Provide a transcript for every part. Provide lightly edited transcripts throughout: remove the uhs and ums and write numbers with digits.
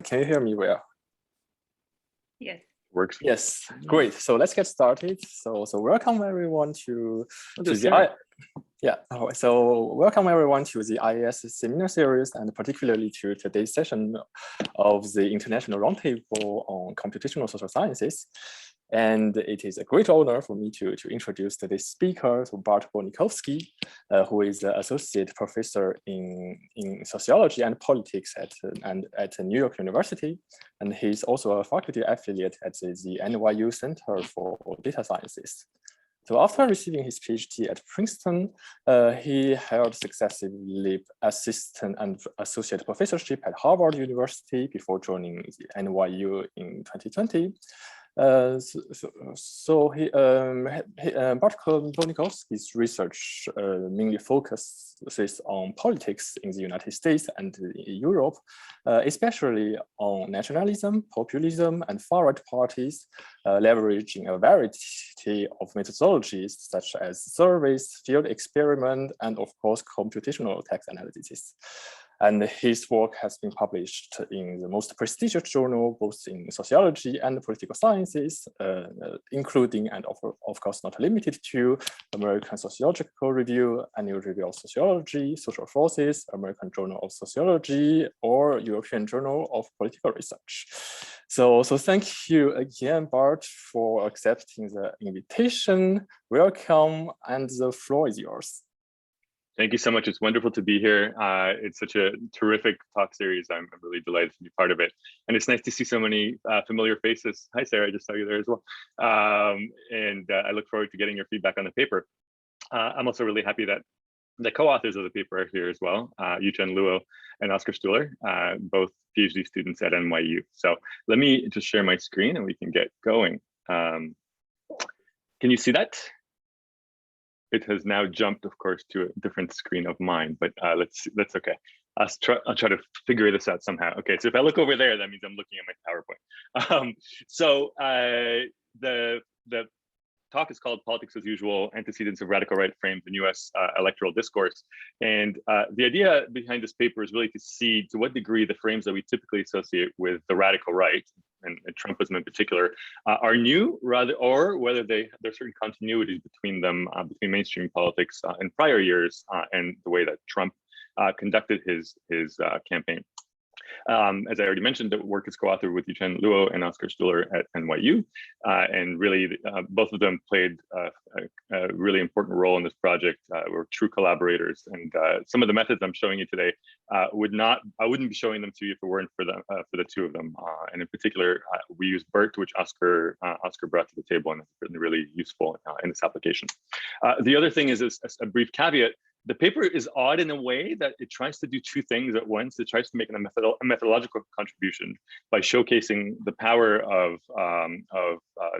Can you hear me well? Yes. Works. Yes, great. So let's get started. So welcome everyone to the welcome everyone to the IAS seminar series, and particularly to today's session of the International Roundtable on Computational Social Sciences. And it is a great honor for me to introduce today's speaker, so Bart Bonikowski, who is an associate professor in sociology and politics at New York University. And he's also a faculty affiliate at the NYU Center for Data Sciences. So after receiving his PhD at Princeton, he held successively assistant and associate professorship at Harvard University before joining the NYU in 2020. Bart Bonikowski's research mainly focuses on politics in the United States and Europe, especially on nationalism, populism, and far-right parties, leveraging a variety of methodologies such as surveys, field experiment, and of course, computational text analysis. And his work has been published in the most prestigious journal, both in sociology and political sciences, including and of course not limited to American Sociological Review, Annual Review of Sociology, Social Forces, American Journal of Sociology, or European Journal of Political Research. So thank you again, Bart, for accepting the invitation. Welcome, and the floor is yours. Thank you so much. It's wonderful to be here. It's such a terrific talk series. I'm really delighted to be part of it. And it's nice to see so many familiar faces. Hi, Sarah, I just saw you there as well. I look forward to getting your feedback on the paper. I'm also really happy that the co-authors of the paper are here as well, Yuchen Luo and Oscar Stuhler, both PhD students at NYU. So let me just share my screen and we can get going. Can you see that? It has now jumped, of course, to a different screen of mine, but that's okay. I'll try to figure this out somehow. Okay, so if I look over there, that means I'm looking at my PowerPoint. The talk is called Politics as Usual, Antecedents of Radical Right Frames in US Electoral Discourse. And the idea behind this paper is really to see to what degree the frames that we typically associate with the radical right, and Trumpism in particular, are new, or whether there's certain continuities between them, between mainstream politics in prior years and the way that Trump conducted his campaign. As I already mentioned, the work is co-authored with Yuchen Luo and Oscar Stuhler at NYU. And really, both of them played a really important role in this project. We're true collaborators. And some of the methods I'm showing you today, I wouldn't be showing them to you if it weren't for the two of them. And in particular, we use Bart, which Oscar brought to the table, and it's really, really useful in this application. The other thing is a brief caveat. The paper is odd in a way that it tries to do two things at once. It tries to make a methodological contribution by showcasing the power of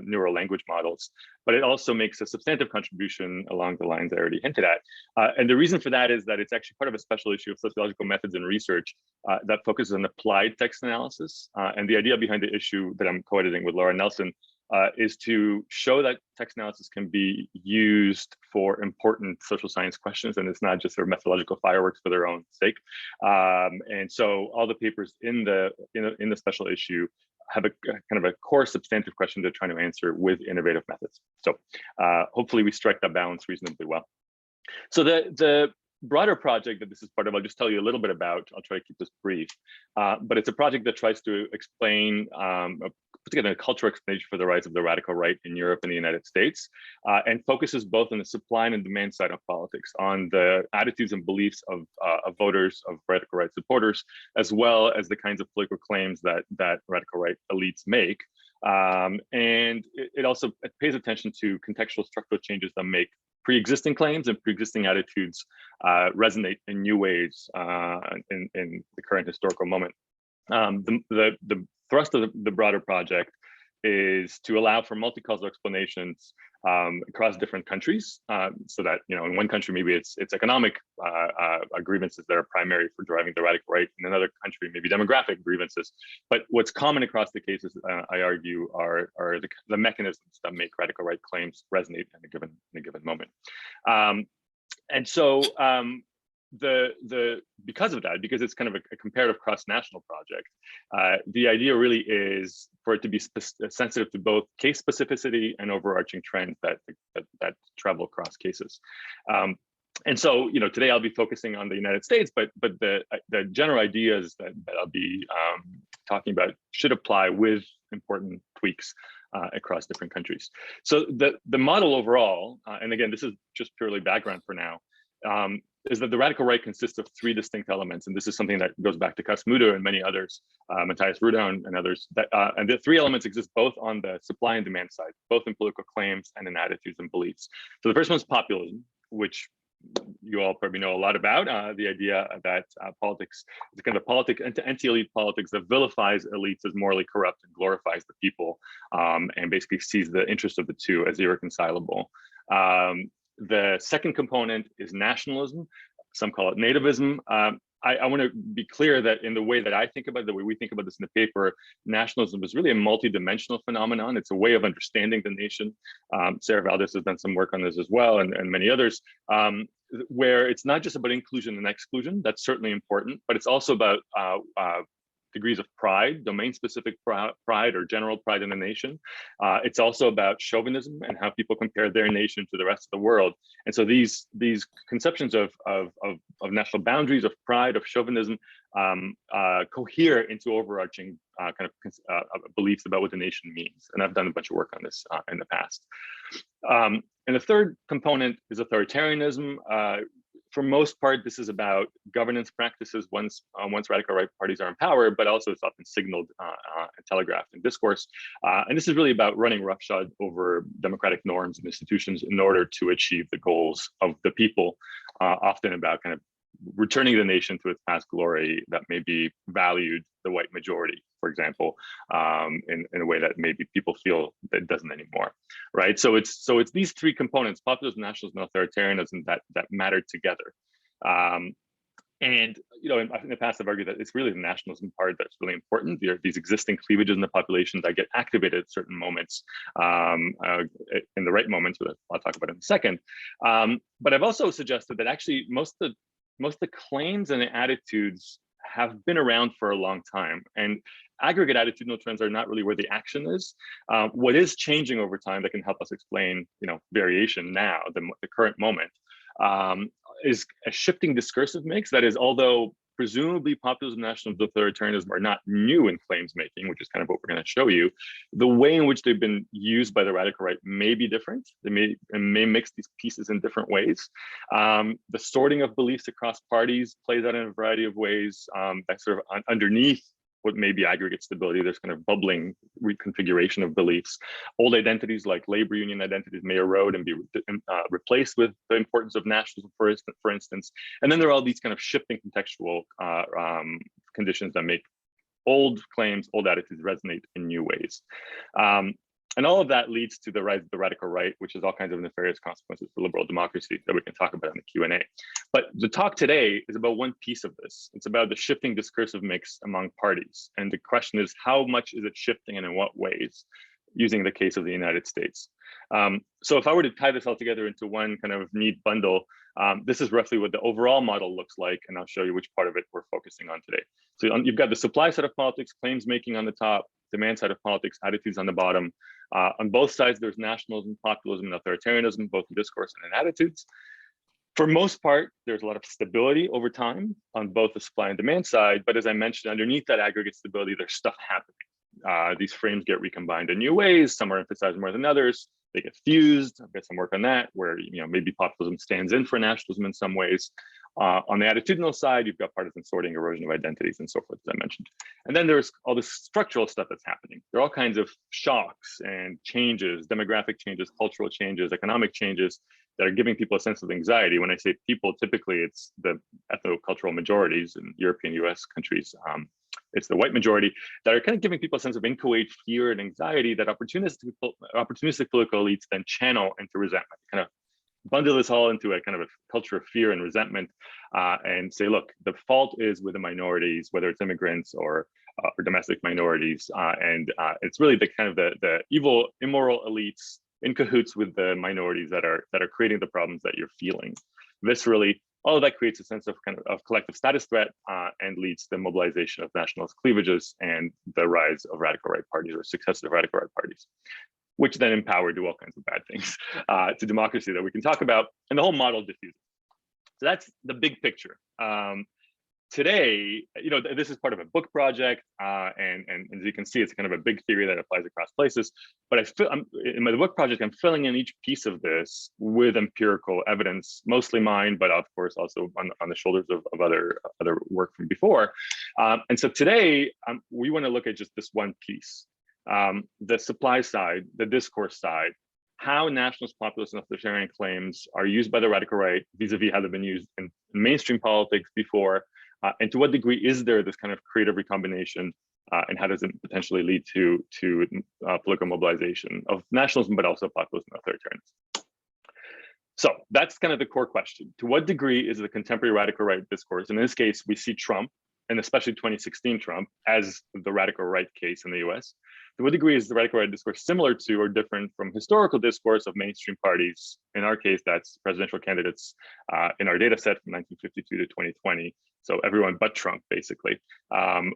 neural language models, but it also makes a substantive contribution along the lines I already hinted at. And the reason for that is that it's actually part of a special issue of sociological methods and research that focuses on applied text analysis. And the idea behind the issue that I'm co-editing with Laura Nelson is to show that text analysis can be used for important social science questions, and it's not just sort of methodological fireworks for their own sake. And so all the papers in the special issue have a kind of a core substantive question they're trying to answer with innovative methods. So hopefully we strike that balance reasonably well. So the broader project that this is part of, I'll just tell you a little bit about. I'll try to keep this brief, but it's a project that tries to explain, put together a cultural explanation for the rise of the radical right in Europe and the United States, and focuses both on the supply and demand side of politics, on the attitudes and beliefs of voters, of radical right supporters, as well as the kinds of political claims that radical right elites make. And it also pays attention to contextual structural changes that make pre-existing claims and pre-existing attitudes resonate in new ways in the current historical moment. The thrust of the broader project is to allow for multi-causal explanations across different countries, so that, you know, in one country maybe it's economic grievances that are primary for driving the radical right. In another country, maybe demographic grievances. But what's common across the cases, I argue, are the mechanisms that make radical right claims resonate in a given moment. And so because of that, because it's kind of a comparative cross-national project, the idea really is for it to be sensitive to both case specificity and overarching trends that travel across cases. And so, today I'll be focusing on the United States, but the general ideas that I'll be talking about should apply with important tweaks across different countries. So the model overall, and again, this is just purely background for now, is that the radical right consists of three distinct elements. And this is something that goes back to Kasmuda and many others, Matthias Rudown and others. And the three elements exist both on the supply and demand side, both in political claims and in attitudes and beliefs. So the first one is populism, which you all probably know a lot about, the idea that politics is kind of anti-elite politics that vilifies elites as morally corrupt and glorifies the people, and basically sees the interest of the two as irreconcilable. The second component is nationalism. Some call it nativism. I want to be clear that in the way that I think about it, the way we think about this in the paper, nationalism is really a multidimensional phenomenon. It's a way of understanding the nation. Sarah Valdez has done some work on this as well, and many others, where it's not just about inclusion and exclusion. That's certainly important, but it's also about degrees of pride, domain-specific pride or general pride in the nation. It's also about chauvinism and how people compare their nation to the rest of the world. And so these conceptions of national boundaries, of pride, of chauvinism, cohere into overarching kind of beliefs about what the nation means. And I've done a bunch of work on this in the past. And the third component is authoritarianism. For most part, this is about governance practices once radical right parties are in power, but also it's often signaled and telegraphed in discourse. And this is really about running roughshod over democratic norms and institutions in order to achieve the goals of the people, often about kind of returning the nation to its past glory that may be valued the white majority, for example, in a way that maybe people feel that it doesn't anymore, right? So it's these three components, populism, nationalism, and authoritarianism, that matter together. And in the past, I've argued that it's really the nationalism part that's really important. There are these existing cleavages in the population that get activated at certain moments, in the right moments, which I'll talk about in a second. But I've also suggested that actually most of the claims and the attitudes have been around for a long time, and aggregate attitudinal trends are not really where the action is. What is changing over time that can help us explain, variation now, the current moment, is a shifting discursive mix. That is, although presumably populism, nationalism, authoritarianism are not new in claims making, which is kind of what we're going to show you, the way in which they've been used by the radical right may be different. They may mix these pieces in different ways. The sorting of beliefs across parties plays out in a variety of ways. That sort of underneath what may be aggregate stability, there's kind of bubbling reconfiguration of beliefs. Old identities like labor union identities may erode and be replaced with the importance of nationalism, for instance. And then there are all these kind of shifting contextual conditions that make old claims, old attitudes resonate in new ways. And all of that leads to the rise of the radical right, which has all kinds of nefarious consequences for liberal democracy that we can talk about in the Q&A. But the talk today is about one piece of this. It's about the shifting discursive mix among parties. And the question is, how much is it shifting and in what ways, using the case of the United States? So if I were to tie this all together into one kind of neat bundle, this is roughly what the overall model looks like, and I'll show you which part of it we're focusing on today. So you've got the supply side of politics, claims making on the top, demand side of politics, attitudes on the bottom. On both sides, there's nationalism, populism, and authoritarianism, both in discourse and in attitudes. For most part, there's a lot of stability over time on both the supply and demand side, but as I mentioned, underneath that aggregate stability, there's stuff happening. These frames get recombined in new ways. Some are emphasized more than others. They get fused. I've got some work on that, where maybe populism stands in for nationalism in some ways. On the attitudinal side, you've got partisan sorting, erosion of identities, and so forth, as I mentioned. And then there's all this structural stuff that's happening. There are all kinds of shocks and changes, demographic changes, cultural changes, economic changes that are giving people a sense of anxiety. When I say people, typically it's the ethnocultural majorities in European, US countries. It's the white majority that are kind of giving people a sense of inchoate fear and anxiety that opportunistic political elites then channel into resentment, kind of bundle this all into a kind of a culture of fear and resentment, and say, look, the fault is with the minorities, whether it's immigrants or domestic minorities, and it's really the kind of the evil, immoral elites in cahoots with the minorities that are creating the problems that you're feeling. Viscerally, all of that creates a sense of collective status threat and leads to the mobilization of nationalist cleavages and the rise of radical right parties or successive radical right parties, which then empower do all kinds of bad things to democracy that we can talk about, and the whole model diffuses. So that's the big picture. Today, this is part of a book project, and as you can see, it's kind of a big theory that applies across places. But in my book project, I'm filling in each piece of this with empirical evidence, mostly mine, but of course also on the shoulders of other work from before. And so today, we want to look at just this one piece, the supply side, the discourse side, how nationalist, populist, and authoritarian claims are used by the radical right vis-a-vis how they've been used in mainstream politics before. And to what degree is there this kind of creative recombination, and how does it potentially lead to political mobilization of nationalism, but also populism and authoritarianism? So that's kind of the core question. To what degree is the contemporary radical right discourse? In this case, we see Trump, and especially 2016 Trump, as the radical right case in the US. To what degree is the radical right discourse similar to or different from historical discourse of mainstream parties? In our case, that's presidential candidates in our data set from 1952 to 2020. So everyone but Trump, basically. I'll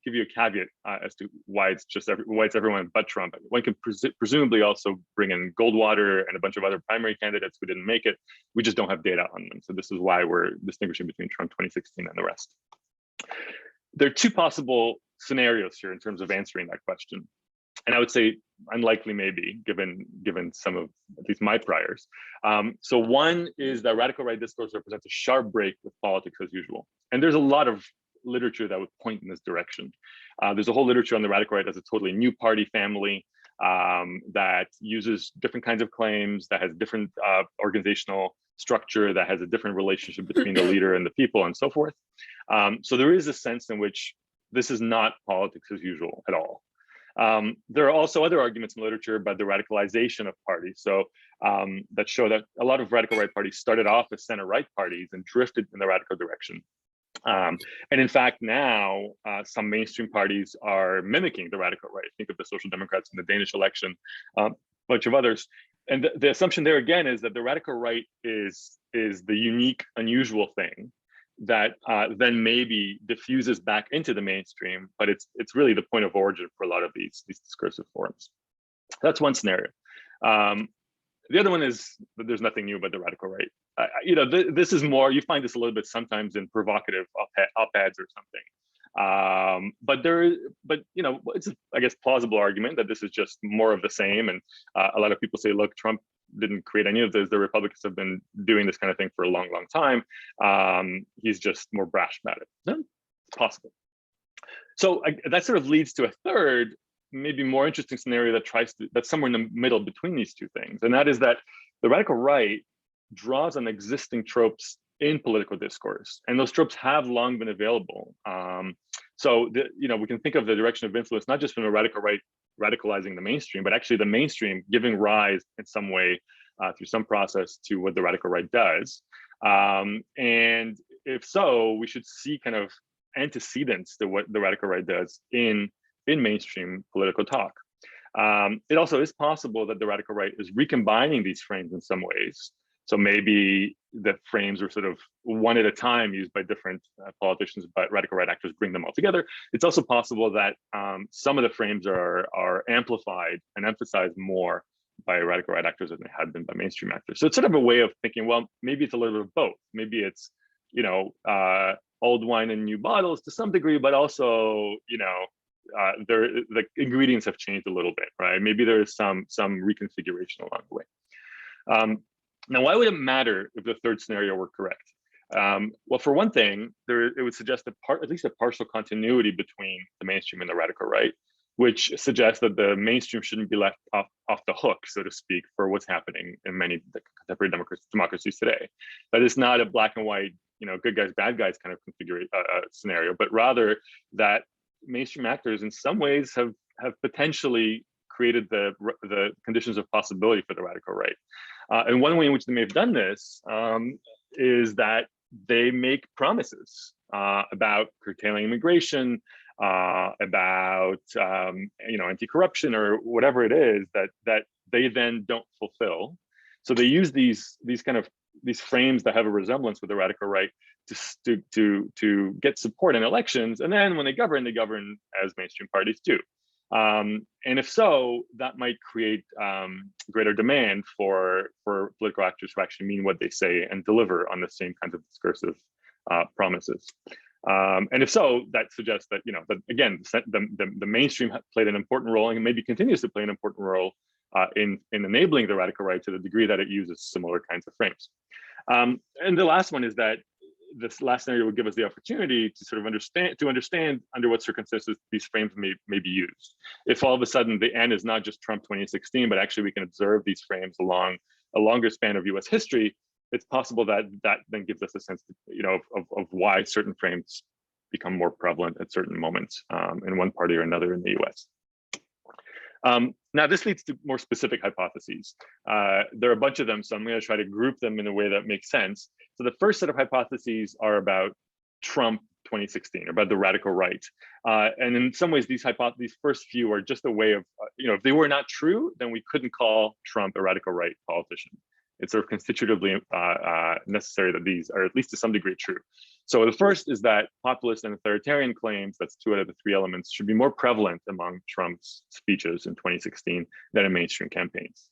give you a caveat as to why it's everyone but Trump. One can presumably also bring in Goldwater and a bunch of other primary candidates who didn't make it. We just don't have data on them. So this is why we're distinguishing between Trump 2016 and the rest. There are two possible scenarios here in terms of answering that question. And I would say unlikely, maybe, given some of at least my priors. So one is that radical right discourse represents a sharp break with politics as usual. And there's a lot of literature that would point in this direction. There's a whole literature on the radical right as a totally new party family that uses different kinds of claims, that has different organizational structure, that has a different relationship between the leader and the people, and so forth. So there is a sense in which this is not politics as usual at all. There are also other arguments in literature about the radicalization of parties. So that show that a lot of radical right parties started off as center-right parties and drifted in the radical direction. And in fact, now some mainstream parties are mimicking the radical right. Think of the Social Democrats in the Danish election, a bunch of others. And the assumption there again is that the radical right is the unique, unusual thing that then maybe diffuses back into the mainstream, but it's really the point of origin for a lot of these discursive forms. That's one scenario. The other one is that there's nothing new about the radical right. This is more, you find this a little bit sometimes in provocative op-eds or something. But it's I guess plausible argument that this is just more of the same. And a lot of people say, look, Trump didn't create any of this. The Republicans have been doing this kind of thing for a long, long time. He's just more brash about it. It's possible. So that sort of leads to a third, maybe more interesting scenario that's somewhere in the middle between these two things. And that is that the radical right draws on existing tropes in political discourse. And those tropes have long been available. So we can think of the direction of influence, not just from the radical right radicalizing the mainstream, but actually the mainstream giving rise in some way through some process to what the radical right does. And if so, we should see kind of antecedents to what the radical right does in mainstream political talk. It also is possible that the radical right is recombining these frames in some ways. So maybe the frames are sort of one at a time used by different politicians, but radical right actors bring them all together. It's also possible that some of the frames are amplified and emphasized more by radical right actors than they had been by mainstream actors. So it's sort of a way of thinking, well, maybe it's a little bit of both. Maybe it's, old wine in new bottles to some degree, but also, the ingredients have changed a little bit, right? Maybe there is some reconfiguration along the way. Now, why would it matter if the third scenario were correct? Well, for one thing, it would suggest at least a partial continuity between the mainstream and the radical right, which suggests that the mainstream shouldn't be left off the hook, so to speak, for what's happening in many contemporary democracies today. That is not a black and white, good guys, bad guys kind of scenario, but rather that mainstream actors in some ways have potentially created the conditions of possibility for the radical right. And one way in which they may have done this is that they make promises about curtailing immigration, about anti-corruption or whatever it is that they then don't fulfill. So they use these frames that have a resemblance with the radical right to get support in elections, and then when they govern as mainstream parties do. And if so, that might create greater demand for political actors who actually mean what they say and deliver on the same kinds of discursive promises. And if so, that suggests that, that again, the mainstream played an important role and maybe continues to play an important role in enabling the radical right to the degree that it uses similar kinds of frames. And the last one is that this last scenario would give us the opportunity to sort of understand under what circumstances these frames may be used. If all of a sudden the end is not just Trump 2016, but actually we can observe these frames along a longer span of US history, it's possible that then gives us a sense, of why certain frames become more prevalent at certain moments in one party or another in the US. Now, this leads to more specific hypotheses. There are a bunch of them, so I'm going to try to group them in a way that makes sense. So the first set of hypotheses are about Trump 2016, about the radical right. And in some ways, these first few are just a way of, if they were not true, then we couldn't call Trump a radical right politician. It's sort of constitutively necessary that these are at least to some degree true. So the first is that populist and authoritarian claims, that's 2 out of the 3 elements, should be more prevalent among Trump's speeches in 2016 than in mainstream campaigns.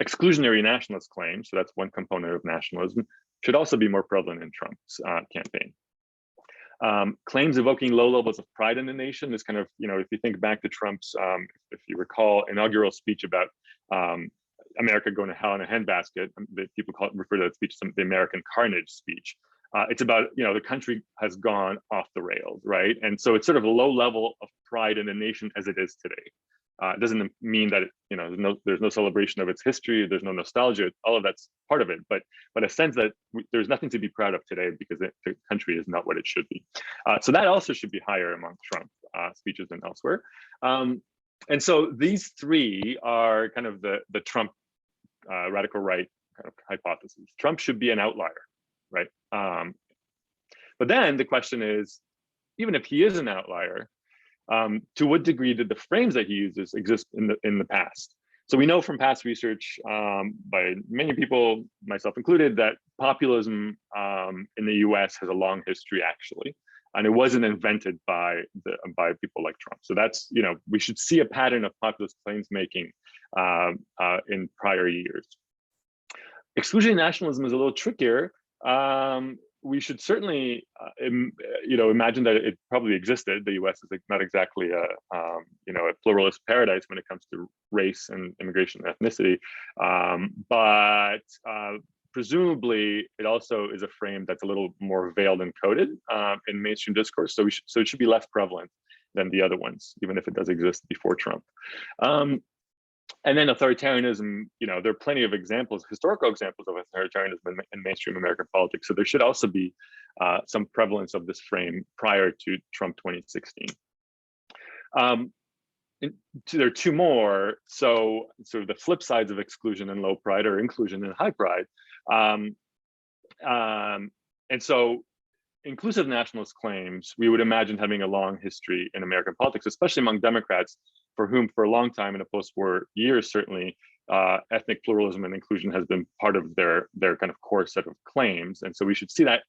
Exclusionary nationalist claims, so that's one component of nationalism, should also be more prevalent in Trump's campaign. Claims evoking low levels of pride in the nation is kind of, if you think back to Trump's, if you recall, inaugural speech about America going to hell in a handbasket, that people refer to that speech as the American carnage speech. It's about, the country has gone off the rails, right? And so it's sort of a low level of pride in the nation as it is today. It doesn't mean that, there's no celebration of its history, there's no nostalgia, all of that's part of it, but a sense that there's nothing to be proud of today because the country is not what it should be. So that also should be higher among Trump speeches than elsewhere. And so these 3 are kind of the Trump radical right kind of hypotheses. Trump should be an outlier, right? But then the question is, even if he is an outlier, to what degree did the frames that he uses exist in the past? So we know from past research by many people, myself included, that populism in the US has a long history actually, and it wasn't invented by people like Trump. So that's, we should see a pattern of populist claims making in prior years. Exclusionary nationalism is a little trickier. We should certainly, imagine that it probably existed. The U.S. is not exactly a pluralist paradise when it comes to race and immigration and ethnicity, but presumably it also is a frame that's a little more veiled and coded in mainstream discourse. So it should be less prevalent than the other ones, even if it does exist before Trump. And then authoritarianism, there are plenty of examples, historical examples of authoritarianism in mainstream American politics. So there should also be some prevalence of this frame prior to Trump 2016. There are 2 more. So sort of the flip sides of exclusion and low pride are inclusion and high pride. And so inclusive nationalist claims, we would imagine having a long history in American politics, especially among Democrats, for whom for a long time in the post-war years, certainly, ethnic pluralism and inclusion has been part of their kind of core set of claims. And so we should see that.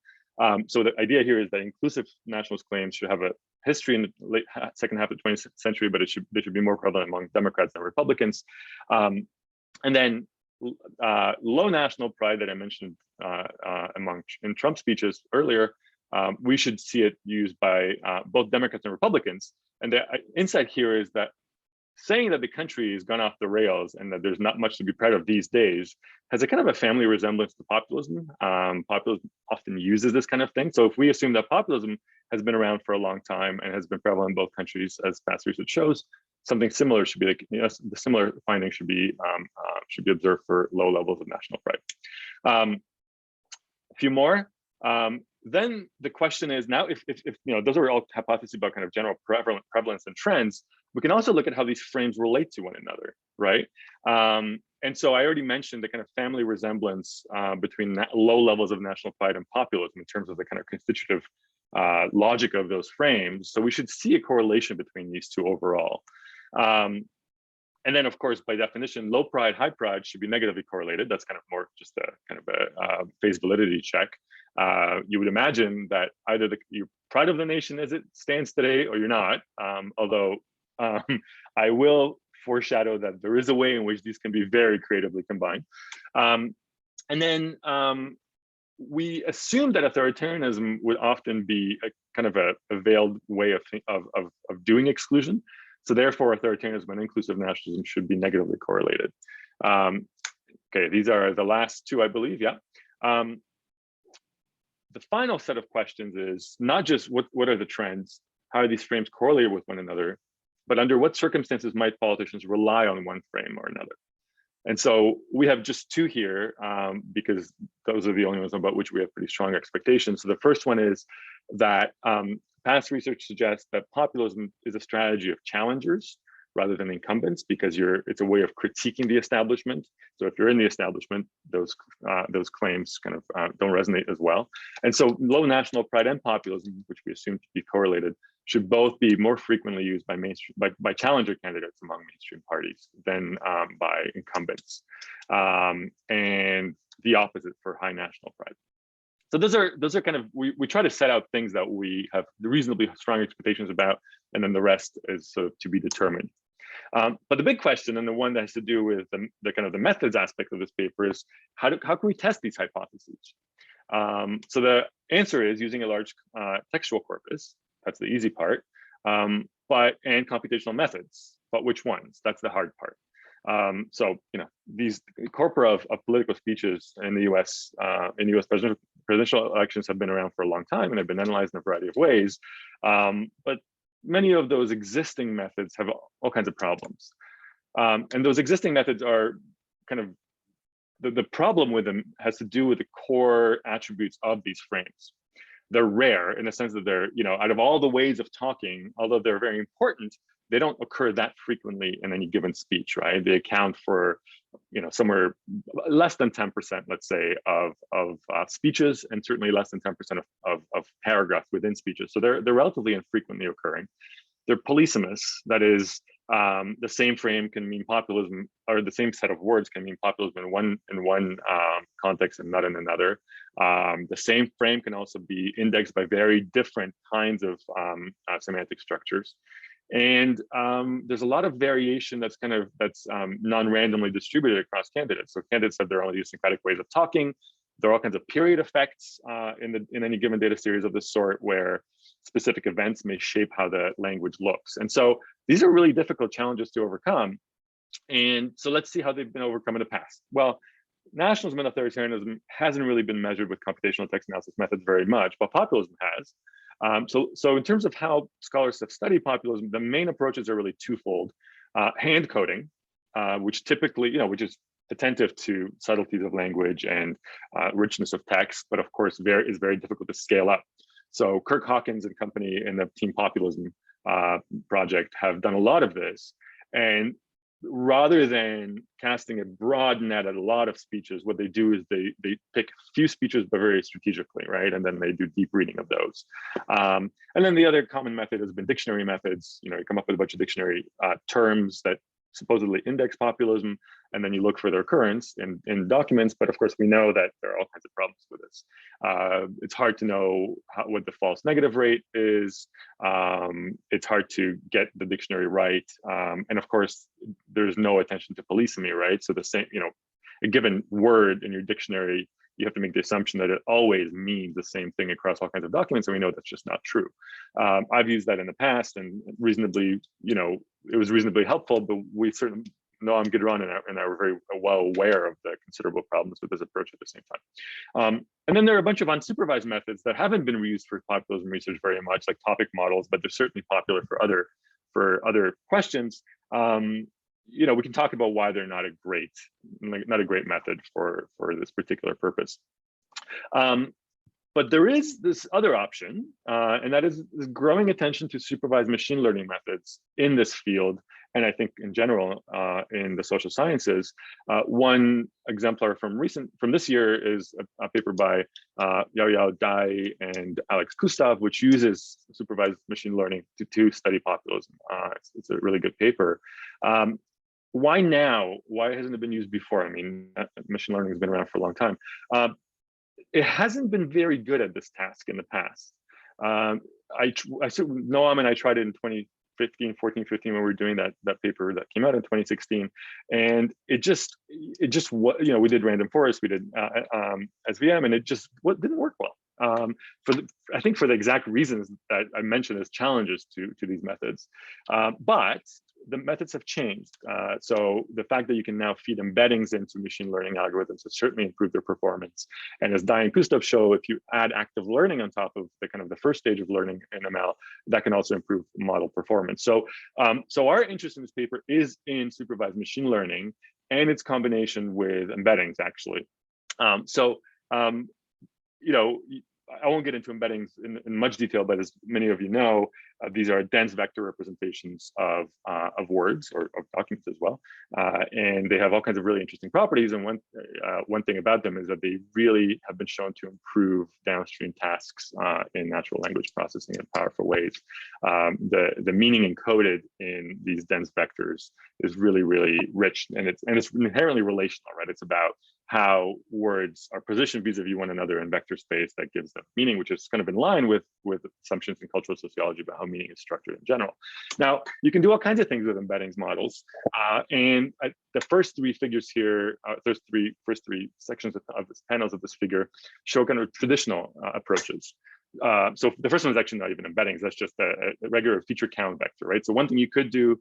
So the idea here is that inclusive nationalist claims should have a history in the second half of the 20th century, but they should be more prevalent among Democrats than Republicans. And then low national pride that I mentioned in Trump speeches earlier, we should see it used by both Democrats and Republicans. And the insight here is that saying that the country has gone off the rails and that there's not much to be proud of these days has a kind of a family resemblance to populism. Populism often uses this kind of thing. So if we assume that populism has been around for a long time and has been prevalent in both countries, as past research shows, something similar should be the similar findings should be observed for low levels of national pride. A few more. Then the question is now, if those are all hypotheses about kind of general prevalence and trends, we can also look at how these frames relate to one another, right? And so I already mentioned the kind of family resemblance between low levels of national pride and populism in terms of the kind of constitutive logic of those frames. So we should see a correlation between these 2 overall. And then, of course, by definition, low pride, high pride should be negatively correlated. That's kind of more just a kind of a phase validity check. You would imagine that either you're proud of the nation as it stands today, or you're not. Although I will foreshadow that there is a way in which these can be very creatively combined. And then we assume that authoritarianism would often be a kind of a veiled way of doing exclusion. So therefore, authoritarianism and inclusive nationalism should be negatively correlated. Okay, these are the last two, I believe, yeah. The final set of questions is not just what are the trends, how are these frames correlated with one another, but under what circumstances might politicians rely on one frame or another? And so we have just two here because those are the only ones about which we have pretty strong expectations. So the first one is that past research suggests that populism is a strategy of challengers rather than incumbents, because it's a way of critiquing the establishment. So if you're in the establishment, those claims kind of don't resonate as well. And so low national pride and populism, which we assume to be correlated, should both be more frequently used by challenger candidates among mainstream parties than by incumbents, and the opposite for high national pride. So those are kind of, we try to set out things that we have reasonably strong expectations about, and then the rest is sort of to be determined. But the big question, and the one that has to do with the kind of the methods aspect of this paper, is how can we test these hypotheses? So the answer is using a large textual corpus. That's the easy part, and computational methods. But which ones? That's the hard part. So these corpora of political speeches in the U.S. In U.S. presidential elections have been around for a long time and have been analyzed in a variety of ways. But many of those existing methods have all kinds of problems, and those existing methods are kind of the problem with them has to do with the core attributes of these frames. They're rare in the sense that they're, out of all the ways of talking, although they're very important, they don't occur that frequently in any given speech, right? They account for, somewhere less than 10%, let's say, of speeches, and certainly less than 10% of paragraphs within speeches. So they're relatively infrequently occurring. They're polysemous, that is, the same frame can mean populism, or the same set of words can mean populism in one context and not in another. The same frame can also be indexed by very different kinds of semantic structures. And there's a lot of variation that's non-randomly distributed across candidates. So candidates have their own idiosyncratic ways of talking. There are all kinds of period effects in any given data series of this sort, where specific events may shape how the language looks. And so these are really difficult challenges to overcome. And so let's see how they've been overcome in the past. Well, nationalism and authoritarianism hasn't really been measured with computational text analysis methods very much, but populism has. So in terms of how scholars have studied populism, the main approaches are really twofold. Hand coding, which typically, which is attentive to subtleties of language and richness of text, but of course is very difficult to scale up. So Kirk Hawkins and company in the Team Populism project have done a lot of this. And rather than casting a broad net at a lot of speeches, what they do is they pick a few speeches, but very strategically, right? And then they do deep reading of those. And then the other common method has been dictionary methods. You come up with a bunch of dictionary terms that supposedly index populism, and then you look for their occurrence in documents. But of course, we know that there are all kinds of problems with this. It's hard to know what the false negative rate is. It's hard to get the dictionary right. And of course, there's no attention to polysemy, right? So the same, a given word in your dictionary, you have to make the assumption that it always means the same thing across all kinds of documents, and we know that's just not true. I've used that in the past, and reasonably, it was reasonably helpful, but we certainly know I'm good run and are very well aware of the considerable problems with this approach at the same time. And then there are a bunch of unsupervised methods that haven't been reused for populism research very much, like topic models, but they're certainly popular for other questions. We can talk about why they're not a great method for this particular purpose. But there is this other option, and that is growing attention to supervised machine learning methods in this field, and I think in general in the social sciences. One exemplar from this year is a paper by Yao Dai and Alex Kustav, which uses supervised machine learning to study populism. It's a really good paper. why now? Why hasn't it been used before? I mean, machine learning has been around for a long time. It hasn't been very good at this task in the past. Noam and I tried it in 2015, 14, 15 when we were doing that paper that came out in 2016, and it just we did random forest, we did SVM, and it just didn't work well. I think for the exact reasons that I mentioned as challenges to these methods, but the methods have changed. So the fact that you can now feed embeddings into machine learning algorithms has certainly improved their performance. And as Dai and Kustov show, if you add active learning on top of the first stage of learning in ML, that can also improve model performance. So, so our interest in this paper is in supervised machine learning and its combination with embeddings, actually. I won't get into embeddings in much detail, but as many of you know, these are dense vector representations of words or of documents as well, and they have all kinds of really interesting properties. And one thing about them is that they really have been shown to improve downstream tasks in natural language processing in powerful ways. The meaning encoded in these dense vectors is really, really rich, and it's inherently relational, right? It's about how words are positioned vis-a-vis one another in vector space that gives them meaning, which is kind of in line with assumptions in cultural sociology about how meaning is structured in general. Now, you can do all kinds of things with embeddings models. And the first three figures here, first three sections of this panels of this figure show kind of traditional approaches. So the first one is actually not even embeddings, that's just a regular feature count vector, right? So one thing you could do,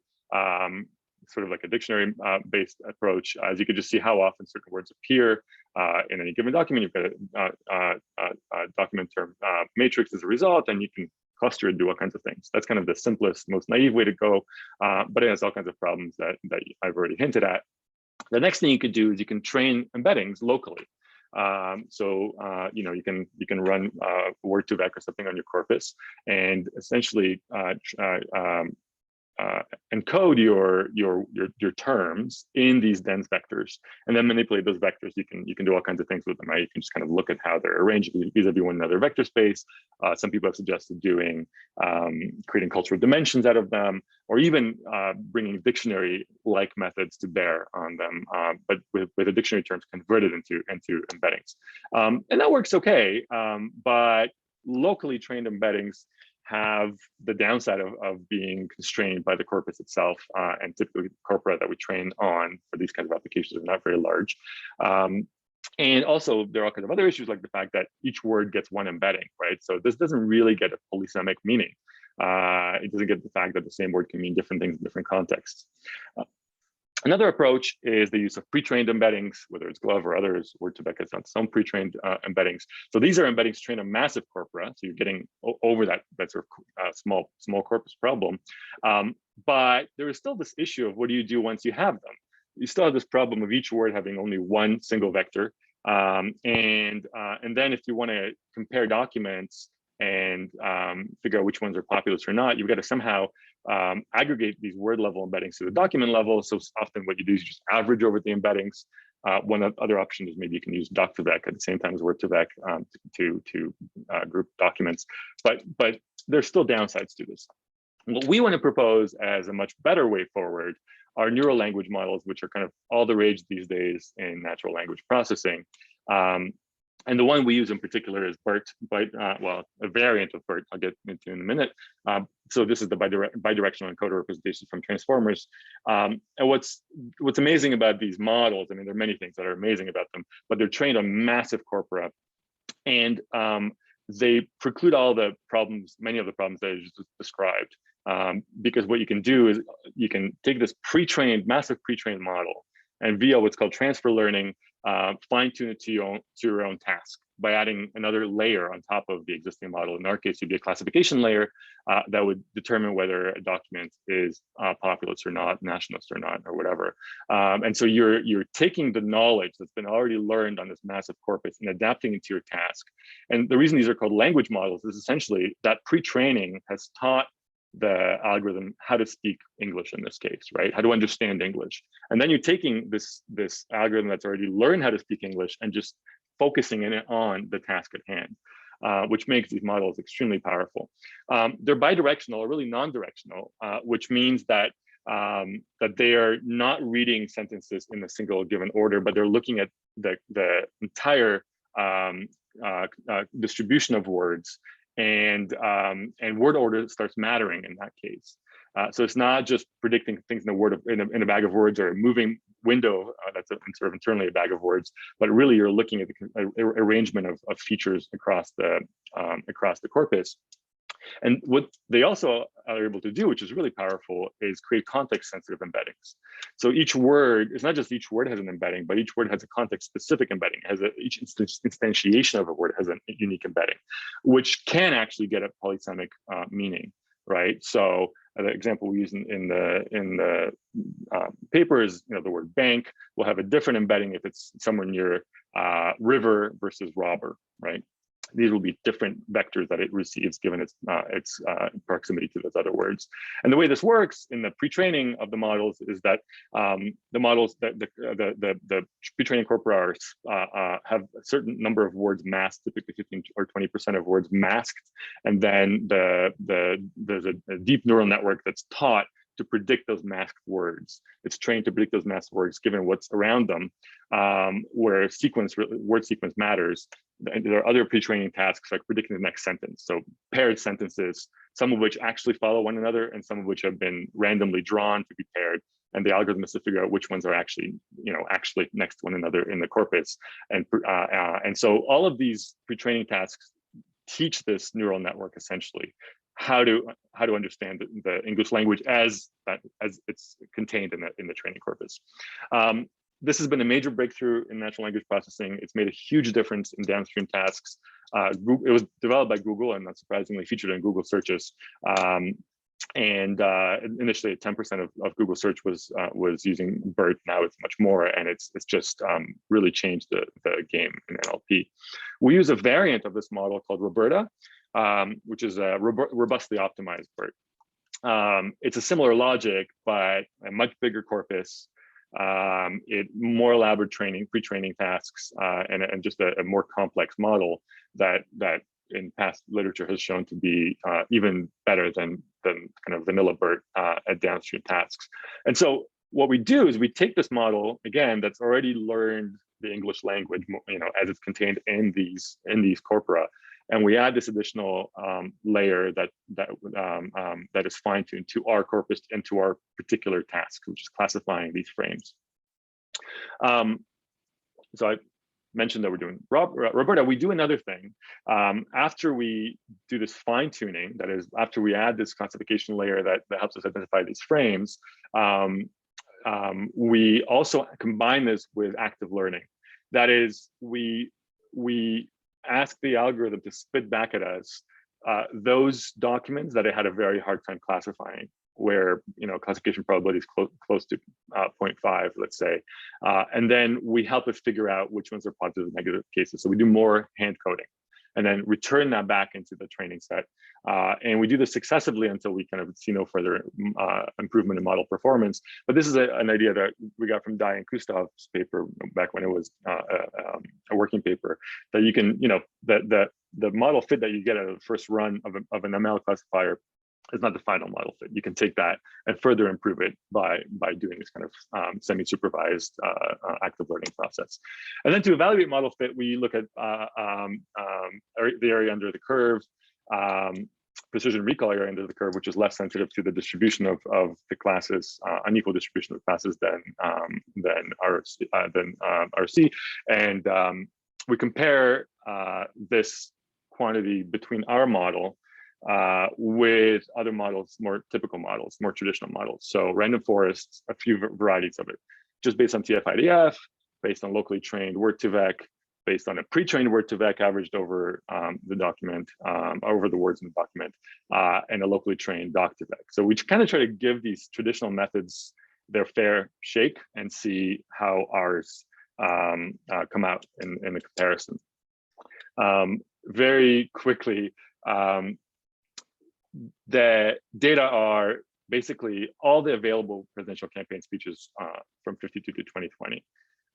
sort of like a dictionary based approach, is you could just see how often certain words appear in any given document. You've got a document term matrix as a result, and you can cluster and do all kinds of things. That's kind of the simplest, most naive way to go, but it has all kinds of problems that I've already hinted at. The next thing you could do is you can train embeddings locally. You can run word2vec or something on your corpus and essentially encode your terms in these dense vectors, and then manipulate those vectors. You can do all kinds of things with them, right? You can just kind of look at how they're arranged vis-a-vis one another vector space. Some people have suggested doing creating cultural dimensions out of them, or even bringing dictionary-like methods to bear on them, but with the dictionary terms converted into embeddings, and that works okay. But locally trained embeddings have the downside of being constrained by the corpus itself, and typically the corpora that we train on for these kinds of applications are not very large. And also there are all kinds of other issues, like the fact that each word gets one embedding, right? So this doesn't really get a polysemic meaning. It doesn't get the fact that the same word can mean different things in different contexts. Another approach is the use of pre-trained embeddings, whether it's GloVe or others. Word2vec has done some pre-trained embeddings. So these are embeddings trained on massive corpora, so you're getting over that sort of small corpus problem. But there is still this issue of what do you do once you have them? You still have this problem of each word having only one single vector, and then if you want to compare documents and figure out which ones are populous or not, you've got to somehow aggregate these word level embeddings to the document level. So often what you do is you just average over the embeddings. One other option is maybe you can use doc2vec at the same time as word2vec to group documents, but there's still downsides to this. What we want to propose as a much better way forward are neural language models, which are kind of all the rage these days in natural language processing. And the one we use in particular is Bart, well, a variant of Bart I'll get into in a minute. So this is the bidirectional encoder representation from transformers. And what's amazing about these models, I mean, there are many things that are amazing about them, but they're trained on massive corpora, and they preclude all the problems, many of the problems that I just described. Because what you can do is you can take this massive pre-trained model, and via what's called transfer learning, fine-tune it to your own task by adding another layer on top of the existing model. In our case, it'd be a classification layer that would determine whether a document is populist or not, nationalist or not, or whatever. And so you're taking the knowledge that's been already learned on this massive corpus and adapting it to your task. And the reason these are called language models is essentially that pre-training has taught the algorithm how to speak English in this case, right? How to understand English. And then you're taking this algorithm that's already learned how to speak English and just focusing it on the task at hand, which makes these models extremely powerful. They're bidirectional or really non-directional, which means that that they are not reading sentences in a single given order, but they're looking at the entire distribution of words, and word order starts mattering in that case. So it's not just predicting things in a bag of words or a moving window that's sort of internally a bag of words, but really you're looking at the arrangement of features across the corpus. And what they also are able to do, which is really powerful, is create context-sensitive embeddings. So each word, it's not just each word has an embedding, but each word has a context-specific embedding. Each instantiation of a word has a unique embedding, which can actually get a polysemic meaning, right? So the example we use in the paper is, the word bank will have a different embedding if it's somewhere near river versus robber, right? These will be different vectors that it receives given its proximity to those other words. And the way this works in the pre-training of the models is that the models, the pre-training corpora have a certain number of words masked, typically 15 or 20% of words masked, and then there's a deep neural network that's taught to predict those masked words. It's trained to predict those masked words given what's around them, where word sequence matters. There are other pre-training tasks like predicting the next sentence. So paired sentences, some of which actually follow one another and some of which have been randomly drawn to be paired. And the algorithm is to figure out which ones are actually next to one another in the corpus. And so all of these pre-training tasks teach this neural network essentially how to understand the English language as it's contained in the training corpus. This has been a major breakthrough in natural language processing. It's made a huge difference in downstream tasks. It was developed by Google and not surprisingly featured in Google searches. Initially 10% of Google search was using BERT. Now it's much more, and it's just really changed the game in NLP. We use a variant of this model called Roberta, which is a robustly optimized BERT. It's a similar logic, but a much bigger corpus, more elaborate pre-training tasks, and just a more complex model that in past literature has shown to be even better than kind of vanilla BERT at downstream tasks. And so what we do is we take this model, again, that's already learned the English language, as it's contained in these corpora, and we add this additional layer that is fine-tuned to our corpus and to our particular task, which is classifying these frames. So I mentioned that we're doing Roberta. We do another thing. After we do this fine-tuning, that is, after we add this classification layer that helps us identify these frames, we also combine this with active learning. That is, we ask the algorithm to spit back at us those documents that it had a very hard time classifying, where classification probability is close to 0.5, let's say, and then we help it figure out which ones are positive and negative cases. So we do more hand coding, and then return that back into the training set, and we do this successively until we kind of see no further improvement in model performance. But this is an idea that we got from Dai and Kustav's paper back when it was a working paper, that you can, the model fit that you get out of the first run of an ML classifier is not the final model fit. You can take that and further improve it by doing this kind of semi-supervised active learning process. And then to evaluate model fit, we look at the area under the curve, precision recall area under the curve, which is less sensitive to the distribution of the classes, unequal distribution of classes than RC, and we compare this quantity between our model with other models, more typical models, more traditional models. So random forests, a few varieties of it, just based on TF-IDF, based on locally trained word2vec, based on a pre-trained word2vec averaged over the document, over the words in the document, and a locally trained doc2vec. So we kind of try to give these traditional methods their fair shake and see how ours come out in the comparison. Very quickly, the data are basically all the available presidential campaign speeches from 52 to 2020.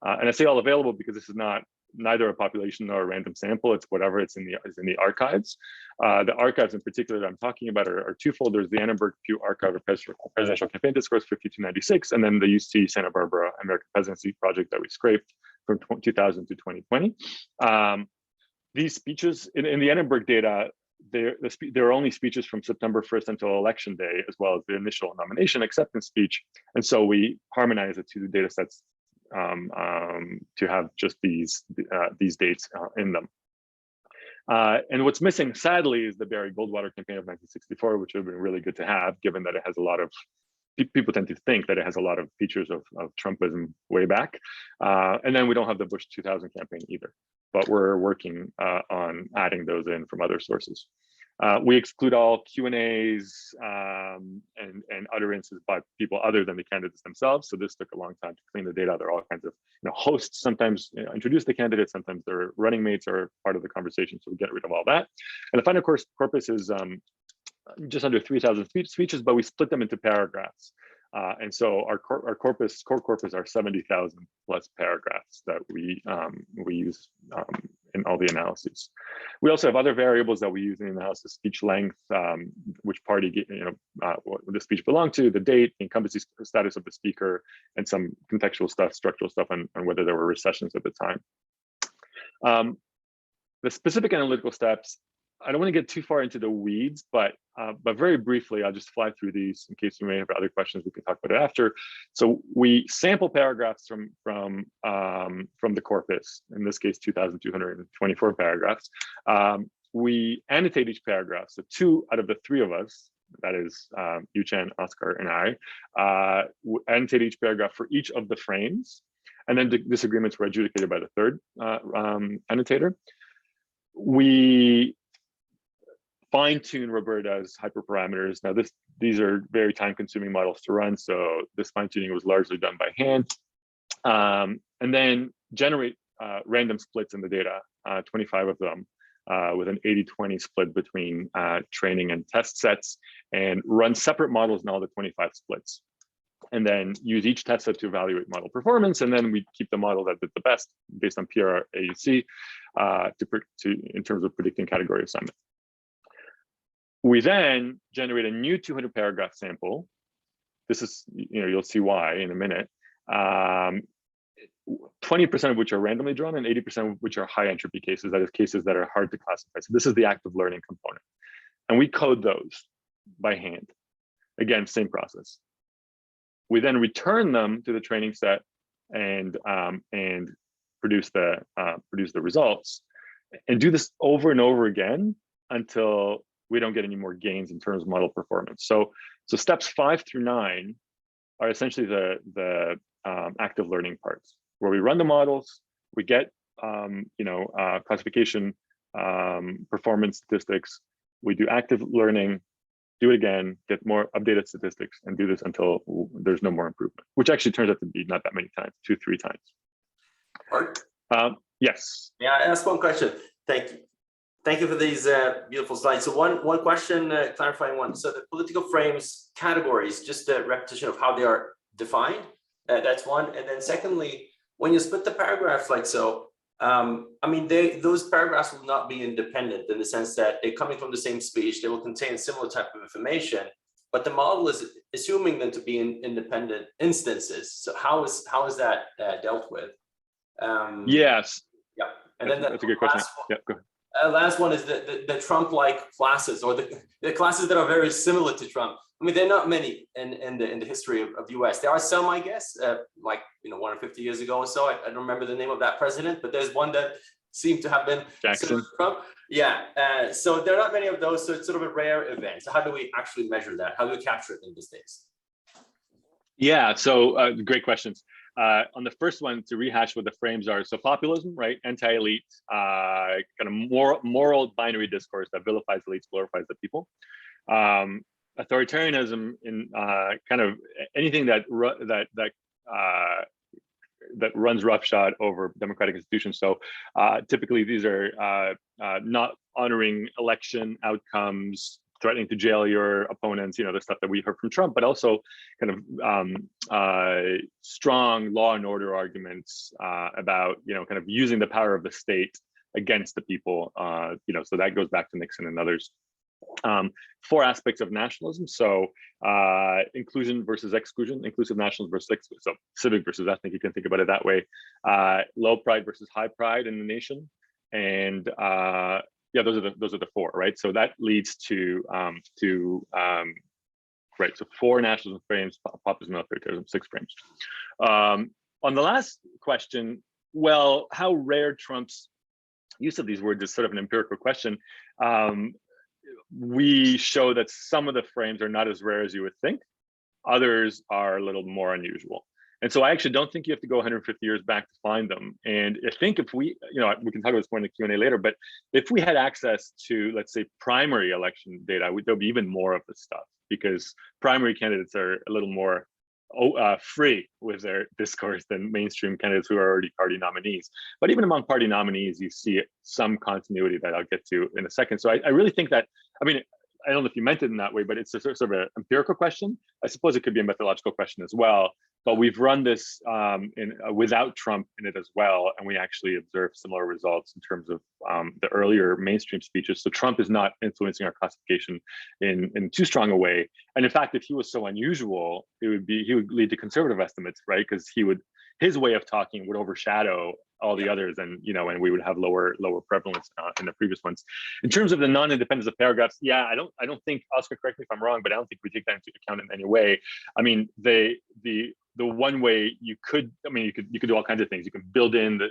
And I say all available because this is not neither a population nor a random sample. It's whatever is in the archives. The archives in particular that I'm talking about are twofold. There's the Annenberg Pew Archive of Presidential Campaign Discourse 5296, and then the UC Santa Barbara American Presidency Project that we scraped from 2000 to 2020. These speeches in the Annenberg data, there are only speeches from September 1st until election day, as well as the initial nomination acceptance speech. And so we harmonize the two data sets to have just these dates in them. And what's missing, sadly, is the Barry Goldwater campaign of 1964, which would have been really good to have, given that it has a lot of, people tend to think that it has a lot of features of Trumpism way back. And then we don't have the Bush 2000 campaign either, but we're working on adding those in from other sources. We exclude all Q&As and utterances by people other than the candidates themselves. So this took a long time to clean the data. There are all kinds of hosts sometimes introduce the candidates, sometimes their running mates are part of the conversation. So we get rid of all that. And the final corpus is just under 3,000 speeches, but we split them into paragraphs. And so our core corpus are 70,000 plus paragraphs that we use in all the analyses. We also have other variables that we use in the analysis: speech length, which party what the speech belonged to, the date, the incumbency status of the speaker, and some contextual stuff, structural stuff, on whether there were recessions at the time. The specific analytical steps, I don't want to get too far into the weeds, but very briefly, I'll just fly through these in case you may have other questions. We can talk about it after. So we sample paragraphs from the corpus, in this case, 2,224 paragraphs. We annotate each paragraph. So 2 out of the 3 of us, that is Yu-Chan, Oscar, and I, annotate each paragraph for each of the frames. And then disagreements were adjudicated by the 3rd annotator. We fine-tune Roberta's hyperparameters. Now, these are very time-consuming models to run, so this fine-tuning was largely done by hand. And then generate random splits in the data, 25 of them, with an 80-20 split between training and test sets, and run separate models in all the 25 splits. And then use each test set to evaluate model performance, and then we keep the model that did the best based on PRAUC in terms of predicting category assignment. We then generate a new 200 paragraph sample. This is, you'll see why in a minute. 20% of which are randomly drawn and 80% of which are high entropy cases, that is cases that are hard to classify. So this is the active learning component. And we code those by hand. Again, same process. We then return them to the training set and produce the results, and do this over and over again until we don't get any more gains in terms of model performance. So steps 5 through 9 are essentially the active learning parts, where we run the models, we get classification, performance statistics, we do active learning, do it again, get more updated statistics, and do this until there's no more improvement, which actually turns out to be not that many times, 2-3 times. Bart? Yes. Yeah, I ask one question. Thank you. Thank you for these beautiful slides. So one question, clarifying one. So the political frames categories, just a repetition of how they are defined. That's one. And then secondly, when you split the paragraphs like so, I mean, those paragraphs will not be independent in the sense that they're coming from the same speech. They will contain similar type of information, but the model is assuming them to be in independent instances. So how is that dealt with? Yes. Yeah. And then that's a good question. Yeah, go ahead. Last one is the Trump-like classes, or the classes that are very similar to Trump. I mean, there are not many in the history of US. There are some, I guess, like 150 years ago or so. I don't remember the name of that president, but there's one that seemed to have been Jackson. Trump. Yeah. So there are not many of those. So it's sort of a rare event. So how do we actually measure that? How do we capture it in these days? Yeah. So great questions. On the first one, to rehash what the frames are. So populism, right? Anti-elite, kind of moral binary discourse that vilifies elites, glorifies the people. Authoritarianism in kind of anything that runs roughshod over democratic institutions. So typically these are not honoring election outcomes, threatening to jail your opponents, the stuff that we heard from Trump, but also kind of strong law and order arguments about, kind of using the power of the state against the people, so that goes back to Nixon and others. 4 aspects of nationalism. So inclusion versus exclusion, inclusive nationalism versus exclusion. So civic versus ethnic, you can think about it that way. Low pride versus high pride in the nation. And those are the 4, right? So that leads to right. So 4 nationalism frames, populism, authoritarianism, 6 frames. On the last question, well, how rare Trump's use of these words is sort of an empirical question. We show that some of the frames are not as rare as you would think. Others are a little more unusual. And so I actually don't think you have to go 150 years back to find them. And I think if we, we can talk about this more in the Q&A later, but if we had access to, let's say, primary election data, there'll be even more of this stuff, because primary candidates are a little more free with their discourse than mainstream candidates who are already party nominees. But even among party nominees, you see some continuity that I'll get to in a second. So I really think that, I don't know if you meant it in that way, but it's a sort of an empirical question. I suppose it could be a methodological question as well. But we've run this without Trump in it as well, and we actually observe similar results in terms of the earlier mainstream speeches. So Trump is not influencing our classification in too strong a way. And in fact, if he was so unusual, he would lead to conservative estimates, right? Because his way of talking would overshadow all the others, and and we would have lower prevalence in the previous ones. In terms of the non-independence of paragraphs, I don't think, Oscar, correct me if I'm wrong, but I don't think we take that into account in any way. The one way you could do all kinds of things. You can build in the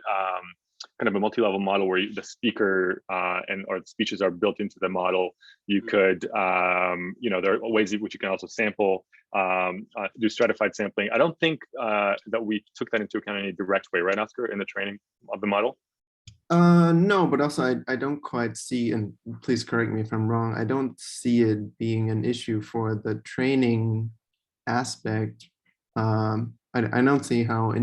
kind of a multi-level model where the speaker or the speeches are built into the model. You could, there are ways in which you can also sample, do stratified sampling. I don't think that we took that into account in any direct way, right, Oscar, in the training of the model? No, but also I don't quite see, and please correct me if I'm wrong, I don't see it being an issue for the training aspect. I don't see how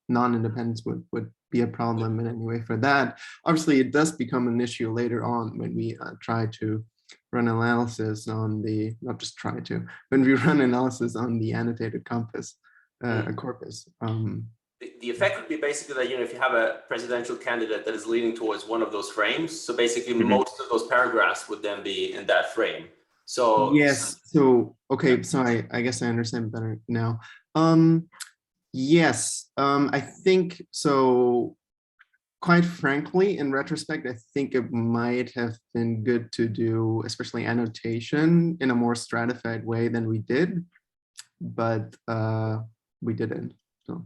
non-independence would be a problem in any way for that. Obviously, it does become an issue later on when we try to run analysis on the, not just try to, when we run analysis on the annotated corpus. The effect would be basically that, if you have a presidential candidate that is leaning towards one of those frames, so basically most of those paragraphs would then be in that frame. So yes, so okay, so I guess I understand better now. Yes, I think so. Quite frankly, in retrospect, I think it might have been good to do, especially annotation, in a more stratified way than we did, but we didn't. So.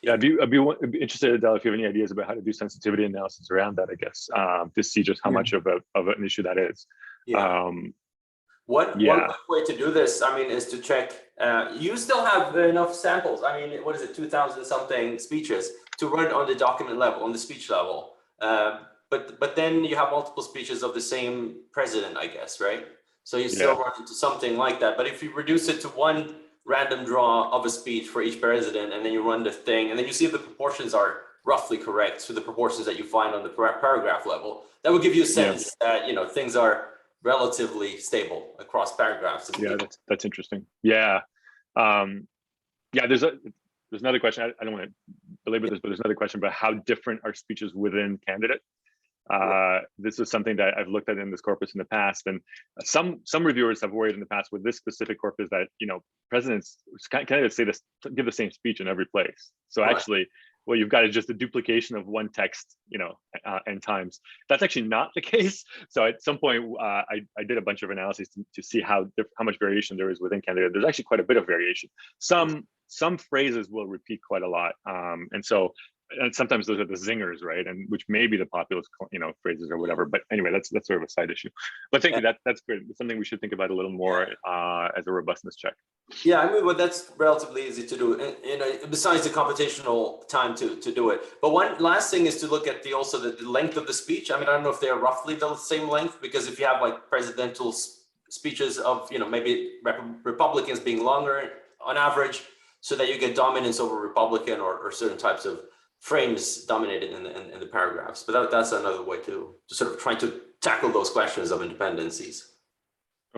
Yeah, I'd be interested, Adele, if you have any ideas about how to do sensitivity analysis around that, I guess, to see just how much of an issue that is. Yeah. One way to do this, is to check, you still have enough samples. What is it, 2,000 something speeches to run on the document level, on the speech level. But then you have multiple speeches of the same president, I guess, right? So you still run into something like that. But if you reduce it to one random draw of a speech for each president, and then you run the thing, and then you see if the proportions are roughly correct to the proportions that you find on the paragraph level, that would give you a sense that, things are relatively stable across paragraphs. Yeah, that's interesting. Yeah. There's another question. I don't want to belabor this, but there's another question about how different are speeches within candidate. This is something that I've looked at in this corpus in the past, and some reviewers have worried in the past with this specific corpus that candidates give the same speech in every place. So actually, what you've got is just a duplication of one text, n times. That's actually not the case. So at some point, I did a bunch of analyses to see how much variation there is within candidate. There's actually quite a bit of variation. Some phrases will repeat quite a lot, and sometimes those are the zingers, right? And which may be the populist, phrases or whatever. But anyway, that's sort of a side issue. But thank you. That's good. It's something we should think about a little more as a robustness check. Yeah, well, that's relatively easy to do. And, besides the computational time to do it. But one last thing is to look at the length of the speech. I don't know if they are roughly the same length, because if you have like presidential speeches of maybe Republicans being longer on average, so that you get dominance over Republican or certain types of frames dominated in the paragraphs. But that's another way to sort of try to tackle those questions of independencies.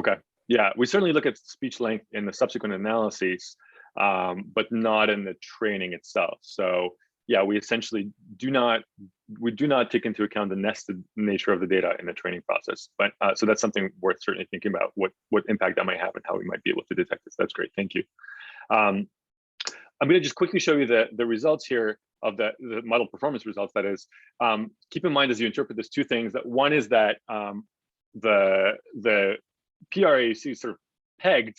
Okay. Yeah, we certainly look at speech length in the subsequent analyses, but not in the training itself. So yeah, we essentially do not take into account the nested nature of the data in the training process. But so that's something worth certainly thinking about what impact that might have and how we might be able to detect this. That's great. Thank you. I'm going to just quickly show you the results here of the model performance results. That is, keep in mind as you interpret this, two things. That one is that the PRAC sort of pegged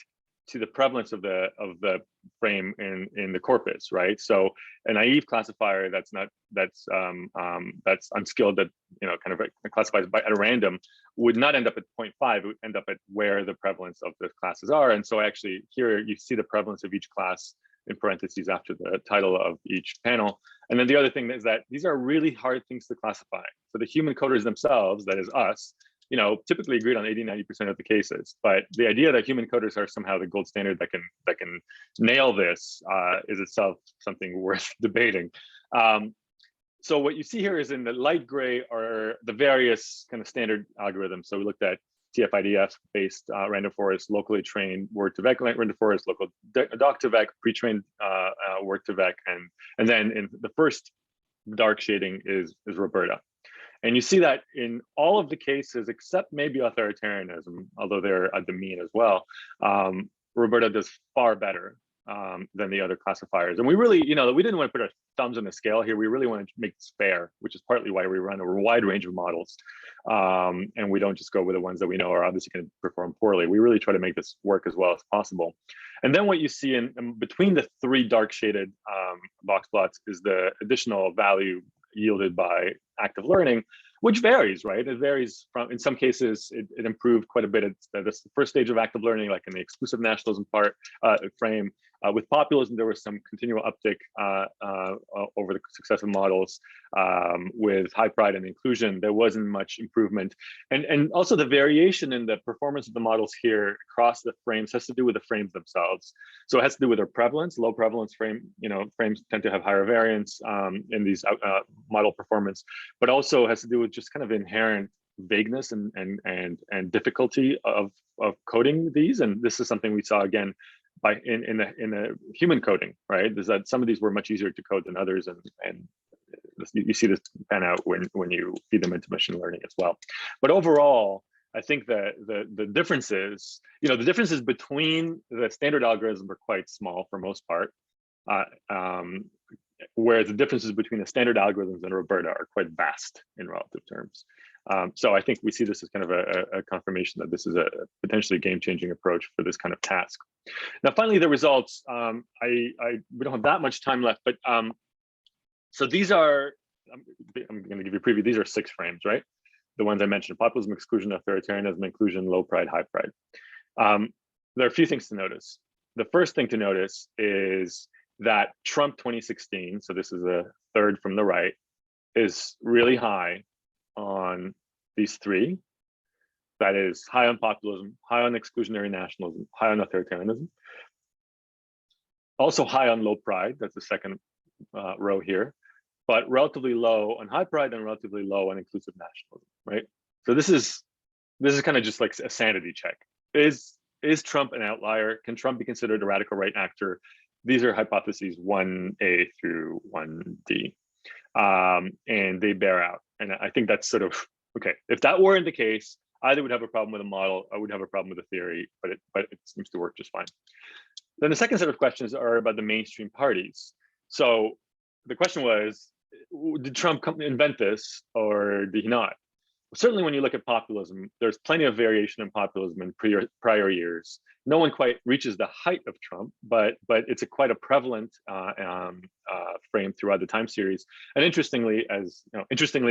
to the prevalence of the frame in the corpus, right? So a naive classifier that's unskilled, that kind of classifies at a random, would not end up at 0.5. It would end up at where the prevalence of the classes are. And so actually here you see the prevalence of each class in parentheses after the title of each panel. And then the other thing is that these are really hard things to classify. So the human coders themselves, that is us, typically agreed on 80–90% of the cases. But the idea that human coders are somehow the gold standard that can nail this is itself something worth debating. So what you see here is in the light gray are the various kind of standard algorithms. So we looked at TF-IDF-based random forest, locally trained word-to-vec random forest, local doc-to-vec, pre-trained word-to-vec, and then in the first dark shading is Roberta. And you see that in all of the cases, except maybe authoritarianism, although they're at the mean as well, Roberta does far better than the other classifiers. And we really, we didn't want to put our thumbs on the scale here. We really wanted to make this fair, which is partly why we run a wide range of models. And we don't just go with the ones that we know are obviously going to perform poorly. We really try to make this work as well as possible. And then what you see in between the three dark shaded box plots is the additional value yielded by active learning, which varies, right? It varies from, in some cases, it improved quite a bit. It's the first stage of active learning, like in the exclusive nationalism frame. With populism, there was some continual uptick over the successive models. With high pride and inclusion, there wasn't much improvement. And also the variation in the performance of the models here across the frames has to do with the frames themselves. So it has to do with their prevalence. Low prevalence frames tend to have higher variance in these model performance, but also has to do with just kind of inherent vagueness and difficulty of coding these. And this is something we saw again in the human coding, right? Is that some of these were much easier to code than others, and you see this pan out when you feed them into machine learning as well. But overall, I think that the differences, the differences between the standard algorithms are quite small for most part, whereas the differences between the standard algorithms and Roberta are quite vast in relative terms. So I think we see this as kind of a confirmation that this is a potentially game-changing approach for this kind of task. Now, finally, the results. We don't have that much time left, but so these are, I'm going to give you a preview. These are 6 frames, right? The ones I mentioned: populism, exclusion, authoritarianism, inclusion, low pride, high pride. There are a few things to notice. The first thing to notice is that Trump 2016, so this is a third from the right, is really high on these 3. That is high on populism, high on exclusionary nationalism, high on authoritarianism. Also high on low pride, that's the second row here, but relatively low on high pride and relatively low on inclusive nationalism, right? So this is kind of just like a sanity check. Is Trump an outlier? Can Trump be considered a radical right actor? These are hypotheses 1A through 1D, and they bear out. And I think that's sort of, okay, if that weren't the case, either would have a problem with a model, I would have a problem with a theory, but it seems to work just fine. Then the second set of questions are about the mainstream parties. So the question was, did Trump invent this or did he not? Certainly when you look at populism, there's plenty of variation in populism in prior years. No one quite reaches the height of Trump, but it's quite a prevalent frame throughout the time series. And interestingly,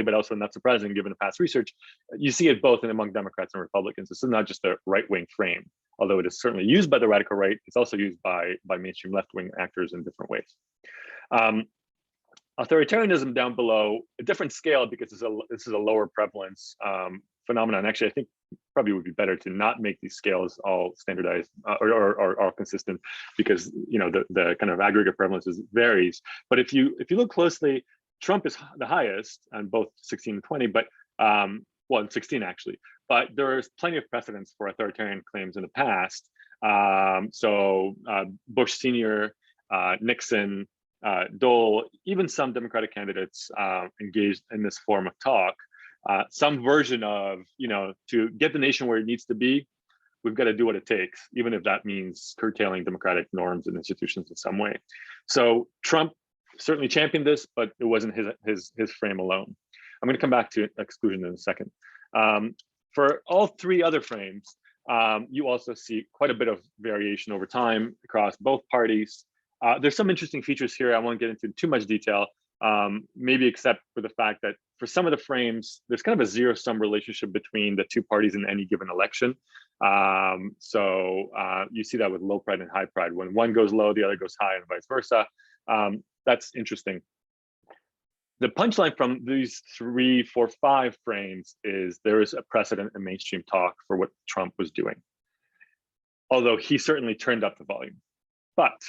but also not surprising given the past research, you see it both among Democrats and Republicans. This is not just a right-wing frame, although it is certainly used by the radical right. It's also used by mainstream left-wing actors in different ways. Authoritarianism down below, a different scale because this is a lower prevalence phenomenon. Actually, I think probably would be better to not make these scales all standardized or all consistent, because the kind of aggregate prevalences varies. But if you look closely, Trump is the highest on both 16 and 20, but well, in 16 actually, but there's plenty of precedents for authoritarian claims in the past. Bush Sr., Nixon, Dole, even some Democratic candidates engaged in this form of talk. Some version of, to get the nation where it needs to be, we've got to do what it takes, even if that means curtailing democratic norms and institutions in some way. So Trump certainly championed this, but it wasn't his frame alone. I'm going to come back to exclusion in a second. For all three other frames, you also see quite a bit of variation over time across both parties. There's some interesting features here. I won't get into too much detail, maybe except for the fact that for some of the frames, there's kind of a zero-sum relationship between the two parties in any given election. You see that with low pride and high pride. When one goes low, the other goes high, and vice versa. That's interesting. The punchline from these 3, 4, 5 frames is there is a precedent in mainstream talk for what Trump was doing, although he certainly turned up the volume. But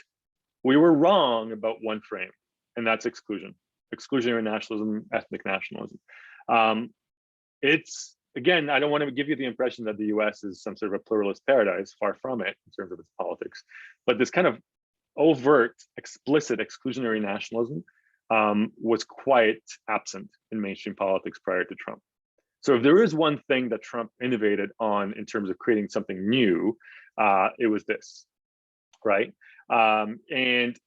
we were wrong about one frame, and that's exclusion, exclusionary nationalism, ethnic nationalism. It's, again, I don't want to give you the impression that the US is some sort of a pluralist paradise, far from it in terms of its politics, but this kind of overt, explicit exclusionary nationalism was quite absent in mainstream politics prior to Trump. So if there is one thing that Trump innovated on in terms of creating something new, it was this, right? And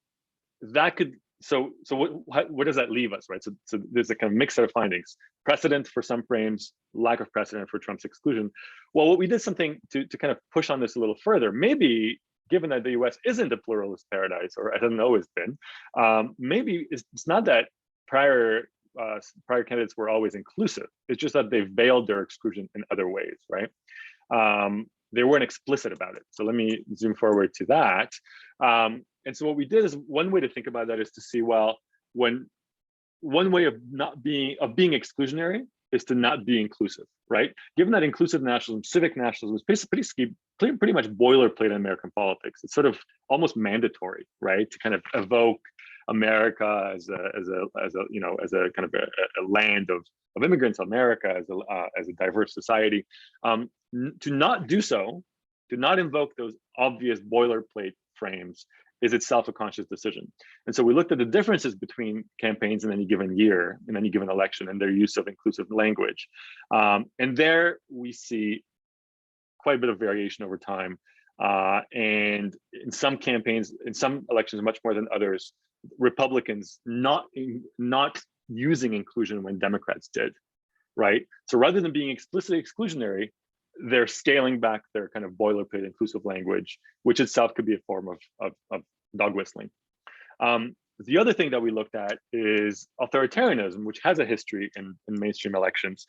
that could, so what does that leave us, right? So there's a kind of mixed set of findings. Precedent for some frames, lack of precedent for Trump's exclusion. Well, what we did something to kind of push on this a little further, maybe given that the US isn't a pluralist paradise, or it hasn't always been, maybe it's not that prior candidates were always inclusive. It's just that they've veiled their exclusion in other ways, right? They weren't explicit about it. So let me zoom forward to that. And so what we did is, one way to think about that is to see, well, when one way of being exclusionary is to not be inclusive, right? Given that inclusive nationalism, civic nationalism is pretty much boilerplate in American politics. It's sort of almost mandatory, right? To kind of evoke America as a kind of a land of immigrants, America as a diverse society. To not do so, to not invoke those obvious boilerplate frames, is itself a conscious decision. And so we looked at the differences between campaigns in any given year, in any given election, and their use of inclusive language. And there we see quite a bit of variation over time. And in some campaigns, in some elections, much more than others, Republicans not using inclusion when Democrats did, right? So rather than being explicitly exclusionary, they're scaling back their kind of boilerplate inclusive language, which itself could be a form of dog whistling. The other thing that we looked at is authoritarianism, which has a history in mainstream elections.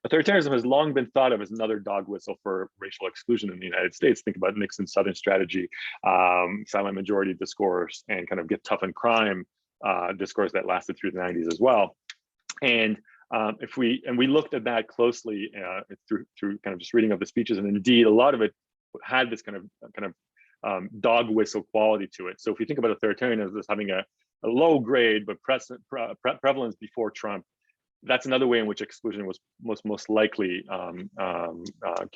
Authoritarianism has long been thought of as another dog whistle for racial exclusion in the United States. Think about Nixon's Southern strategy, silent majority discourse, and kind of get tough on crime discourse that lasted through the 90s as well. And we looked at that closely through kind of just reading of the speeches, and indeed a lot of it had this kind of dog whistle quality to it. So if you think about authoritarianism as having a low grade but prevalence before Trump, that's another way in which exclusion was most likely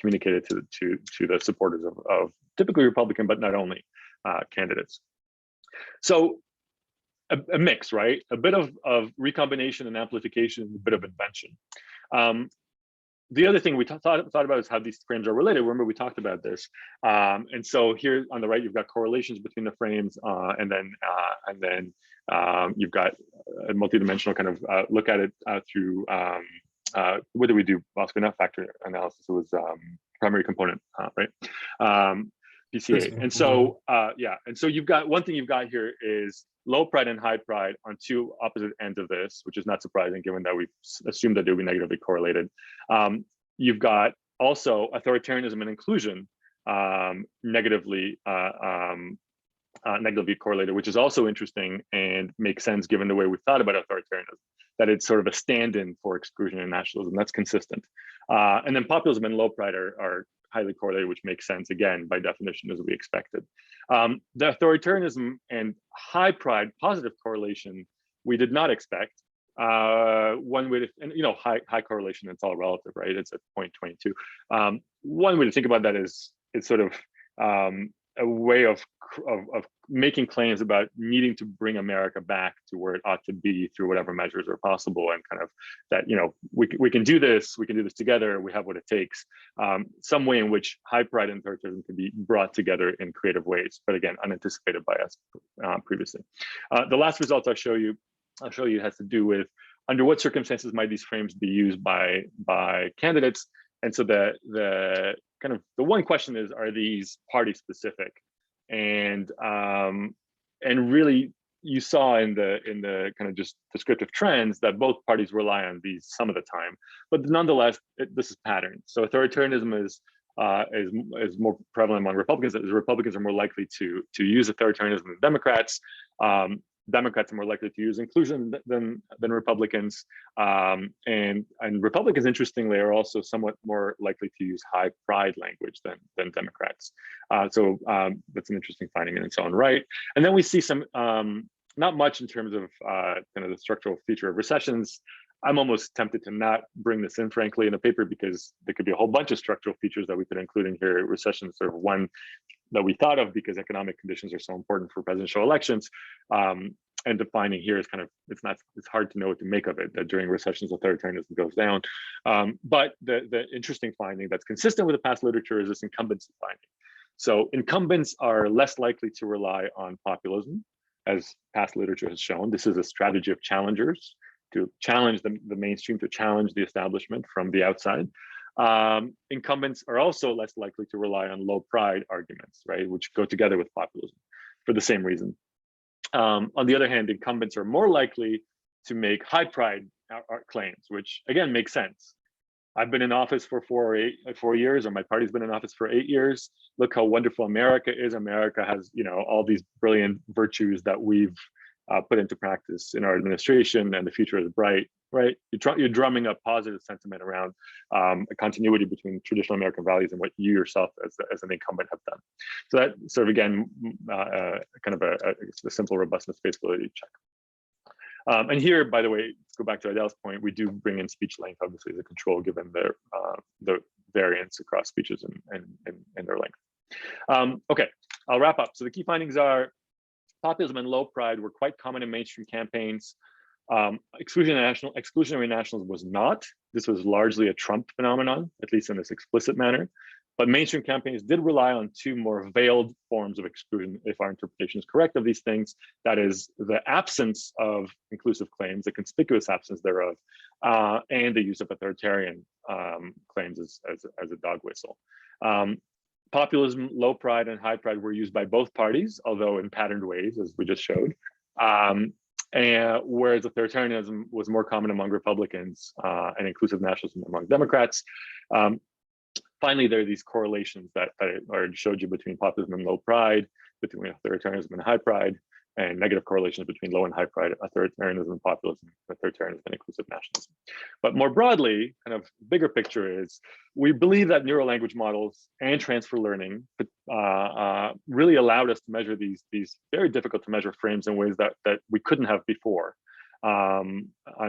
communicated to the supporters of typically Republican, but not only candidates. So a mix, right? A bit of recombination and amplification, a bit of invention. The other thing we thought about is how these frames are related. Remember, we talked about this. And so here on the right, you've got correlations between the frames, and then you've got a multidimensional kind of look at it through, what did we do? Bosco, not factor analysis, it was primary component, right? PCA. And so, and so you've got, one thing you've got here is low pride and high pride on two opposite ends of this, which is not surprising given that we've assumed that they would be negatively correlated. You've got also authoritarianism and inclusion negatively correlated, which is also interesting and makes sense given the way we thought about authoritarianism, that it's sort of a stand-in for exclusion and nationalism. That's consistent. And then populism and low pride are highly correlated, which makes sense, again, by definition, as we expected. The authoritarianism and high pride positive correlation, we did not expect. one way to, and high correlation, it's all relative, right? It's at 0.22. One way to think about that is it's sort of a way of making claims about needing to bring America back to where it ought to be through whatever measures are possible, and kind of that, we can do this together, we have what it takes. Some way in which high pride and authoritarianism can be brought together in creative ways, but again, unanticipated by us previously. The last result I'll show you has to do with under what circumstances might these frames be used by candidates. And so the one question is, are these party specific? And really, you saw in the kind of just descriptive trends that both parties rely on these some of the time, but nonetheless, this is patterned. So authoritarianism is more prevalent among Republicans. As Republicans are more likely to use authoritarianism than Democrats. Democrats are more likely to use inclusion than Republicans, and Republicans, interestingly, are also somewhat more likely to use high pride language than Democrats. So that's an interesting finding in its own right. And then we see some not much in terms of kind of the structural feature of recessions. I'm almost tempted to not bring this in, frankly, in the paper, because there could be a whole bunch of structural features that we could include in here. Recession is sort of one that we thought of because economic conditions are so important for presidential elections. And defining here is kind of, it's hard to know what to make of it, that during recessions, authoritarianism goes down. But the interesting finding that's consistent with the past literature is this incumbency finding. So incumbents are less likely to rely on populism, as past literature has shown. This is a strategy of challengers, to challenge the mainstream, to challenge the establishment from the outside. Incumbents are also less likely to rely on low pride arguments, right, which go together with populism for the same reason. On the other hand, incumbents are more likely to make high pride claims, which again makes sense. I've been in office for 4 years, or my party's been in office for 8 years. Look how wonderful America is. America has, all these brilliant virtues that we've put into practice in our administration, and the future is bright, right? You're drumming up positive sentiment around a continuity between traditional American values and what you yourself as an incumbent have done. So that sort of, again, kind of a simple robustness feasibility check. And here, by the way, let's go back to Adele's point, we do bring in speech length, obviously, as a control, given the variance across speeches and their length. Okay, I'll wrap up. So the key findings are, populism and low pride were quite common in mainstream campaigns. Exclusionary nationalism was not. This was largely a Trump phenomenon, at least in this explicit manner. But mainstream campaigns did rely on two more veiled forms of exclusion, if our interpretation is correct of these things. That is the absence of inclusive claims, the conspicuous absence thereof, and the use of authoritarian claims as a dog whistle. Populism, low pride, and high pride were used by both parties, although in patterned ways, as we just showed. And whereas authoritarianism was more common among Republicans and inclusive nationalism among Democrats. Finally, there are these correlations that I already showed you between populism and low pride, between authoritarianism and high pride, and negative correlations between low and high pride, authoritarianism and populism, authoritarianism and inclusive nationalism. But more broadly, kind of bigger picture is, we believe that neural language models and transfer learning really allowed us to measure these very difficult to measure frames in ways that we couldn't have before.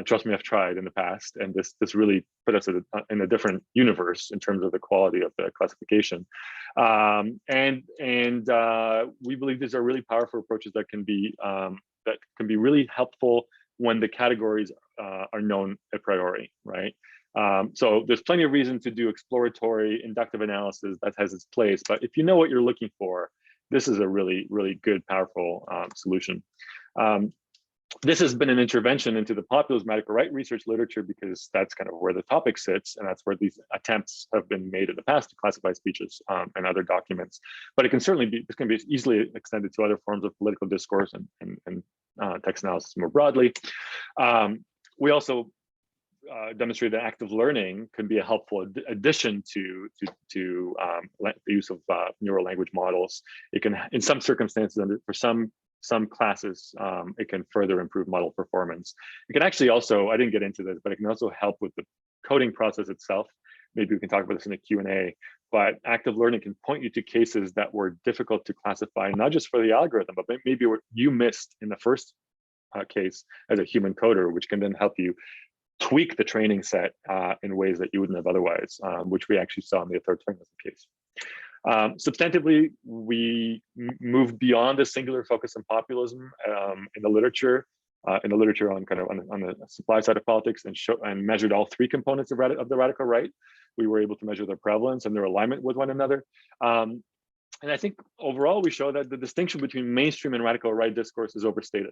Trust me, I've tried in the past, and this really put us in a different universe in terms of the quality of the classification. We believe these are really powerful approaches that can be really helpful when the categories are known a priori, right? So there's plenty of reason to do exploratory inductive analysis that has its place, but if you know what you're looking for, this is a really, really good, powerful solution. This has been an intervention into the populism radical right research literature, because that's kind of where the topic sits, and that's where these attempts have been made in the past to classify speeches and other documents. But it can certainly be, this can be easily extended to other forms of political discourse and text analysis more broadly. We also demonstrate that active learning can be a helpful addition to the use of neural language models. It can, in some circumstances, for some classes, it can further improve model performance. It can actually also, I didn't get into this, but it can also help with the coding process itself. Maybe we can talk about this in a Q&A, but active learning can point you to cases that were difficult to classify, not just for the algorithm, but maybe what you missed in the first case as a human coder, which can then help you tweak the training set in ways that you wouldn't have otherwise, which we actually saw in the authoritarianism case. Substantively, we moved beyond a singular focus on populism in the literature on kind of on the supply side of politics, and measured all three components of the radical right. We were able to measure their prevalence and their alignment with one another. And I think overall we show that the distinction between mainstream and radical right discourse is overstated.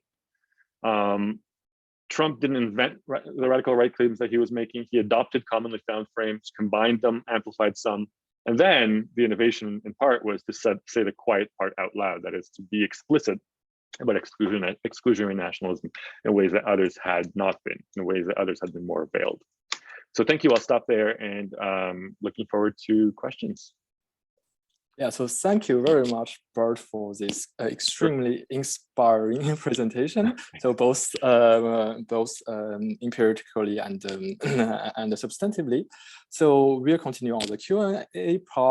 Trump didn't invent the radical right claims that he was making. He adopted commonly found frames, combined them, amplified some. And then the innovation in part was to say the quiet part out loud, that is to be explicit about exclusionary nationalism in ways that others had not been, in ways that others had been more veiled. So thank you, I'll stop there, and looking forward to questions. Yeah, so thank you very much, Bart, for this extremely inspiring presentation. So both empirically and substantively. So we'll continue on the Q&A part.